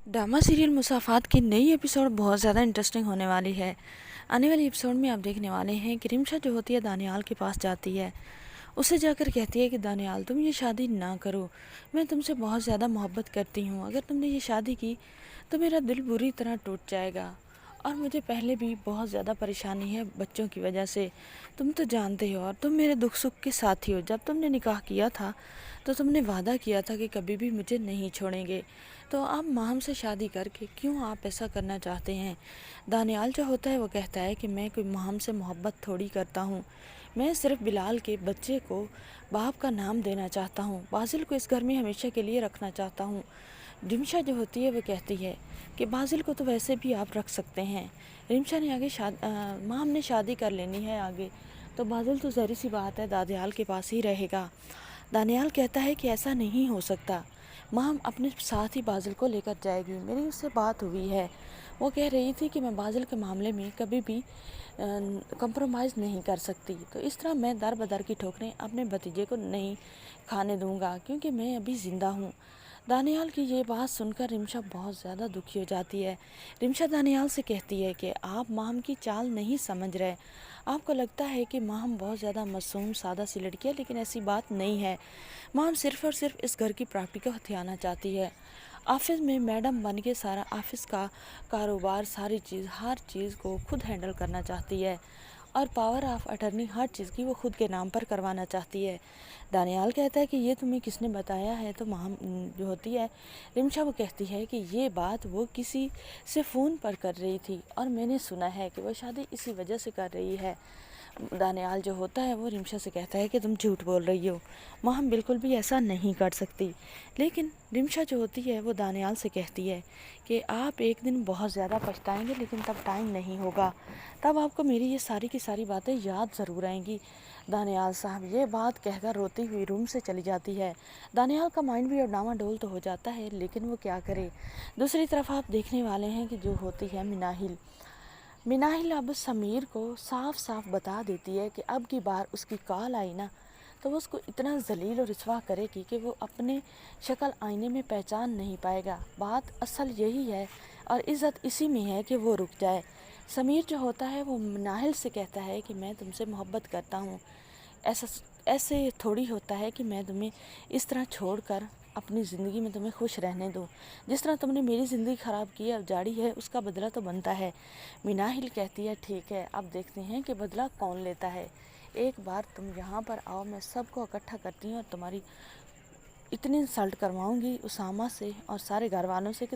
Drama serial मुसाफात की नई episode बहुत ज़्यादा इंटरेस्टिंग होने वाली है। आने वाली एपिसोड में आप देखने वाले हैं कि रिमशा जो होती है दानियाल के पास जाती है। उससे जाकर कहती है कि दानियाल तुम ये शादी ना करो, मैं तुमसे बहुत ज़्यादा मोहब्बत करती हूँ। अगर तुमने ये शादी की तो मेरा दिल बुरी तरह टूट जाएगा और मुझे पहले भी बहुत ज़्यादा परेशानी है बच्चों की वजह से। तुम तो जानते हो और तुम मेरे दुख सुख के साथी हो। जब तुमने निकाह किया था तो तुमने वादा किया था कि कभी भी मुझे नहीं छोड़ेंगे, तो आप माहम से शादी करके क्यों आप ऐसा करना चाहते हैं। दानियाल जो होता है वो कहता है कि मैं कोई माहम से मोहब्बत थोड़ी करता हूँ, मैं सिर्फ बिलाल के बच्चे को बाप का नाम देना चाहता हूँ, बाजिल को इस घर में हमेशा के लिए रखना चाहता हूँ। रिमशा जो होती है वो कहती है कि बाजिल को तो वैसे भी आप रख सकते हैं। रिमशा ने आगे माहम ने शादी कर लेनी है आगे, तो बाजिल तो ज़ाहिर सी बात है दानियाल के पास ही रहेगा। दानियाल कहता है कि ऐसा नहीं हो सकता, माहम अपने साथ ही बाजिल को लेकर जाएगी। मेरी उससे बात हुई है, वो कह रही थी कि मैं बाजिल के मामले में कभी भी कंप्रोमाइज़ नहीं कर सकती, तो इस तरह मैं दर बदर की ठोकरें अपने भतीजे को नहीं खाने दूंगा क्योंकि मैं अभी ज़िंदा हूँ। दानियाल की ये बात सुनकर रिमशा बहुत ज़्यादा दुखी हो जाती है। रिमशा दानियाल से कहती है कि आप माहम की चाल नहीं समझ रहे, आपको लगता है कि माहम बहुत ज़्यादा मासूम सादा सी लड़की है, लेकिन ऐसी बात नहीं है। माहम सिर्फ़ और सिर्फ इस घर की प्रॉपर्टी को हथियाना चाहती है। ऑफिस में मैडम बन के सारा ऑफिस का कारोबार, सारी चीज़, हर चीज़ को खुद हैंडल करना चाहती है और पावर ऑफ अटर्नी हर चीज़ की वो खुद के नाम पर करवाना चाहती है। दानियाल कहता है कि ये तुम्हें किसने बताया है, तो माहम जो होती है रिमशा वो कहती है कि ये बात वो किसी से फ़ोन पर कर रही थी और मैंने सुना है कि वो शादी इसी वजह से कर रही है। दानियाल जो होता है वो रिमशा से कहता है कि तुम झूठ बोल रही हो, माहम बिल्कुल भी ऐसा नहीं कर सकती। लेकिन रिमशा जो होती है वो दानियाल से कहती है कि आप एक दिन बहुत ज़्यादा पछताएंगे, लेकिन तब टाइम नहीं होगा, तब आपको मेरी ये सारी की सारी बातें याद ज़रूर आएंगी। दानियाल साहब ये बात कहकर रोती हुई रूम से चली जाती है। दानियाल का माइंड भी डामाडोल तो हो जाता है, लेकिन वो क्या करे। दूसरी तरफ आप देखने वाले हैं कि जो होती है मिनाहिल अब समीर को साफ साफ बता देती है कि अब की बार उसकी कॉल आई ना तो वो उसको इतना जलील और रुसवा करेगी कि वो अपने शक्ल आईने में पहचान नहीं पाएगा। बात असल यही है और इज़्ज़त इसी में है कि वो रुक जाए। समीर जो होता है वो मिनाहिल से कहता है कि मैं तुमसे मोहब्बत करता हूँ, ऐसा ऐसे थोड़ी होता है कि मैं तुम्हें इस तरह छोड़कर अपनी ज़िंदगी में तुम्हें खुश रहने दूँ। जिस तरह तुमने मेरी ज़िंदगी ख़राब की है, उजाड़ी है, उसका बदला तो बनता है। मिनाहिल कहती है ठीक है, अब देखते हैं कि बदला कौन लेता है। एक बार तुम यहाँ पर आओ, मैं सबको इकट्ठा करती हूँ और तुम्हारी इतनी इंसल्ट करवाऊँगी उसामा से और सारे घर वालों से कि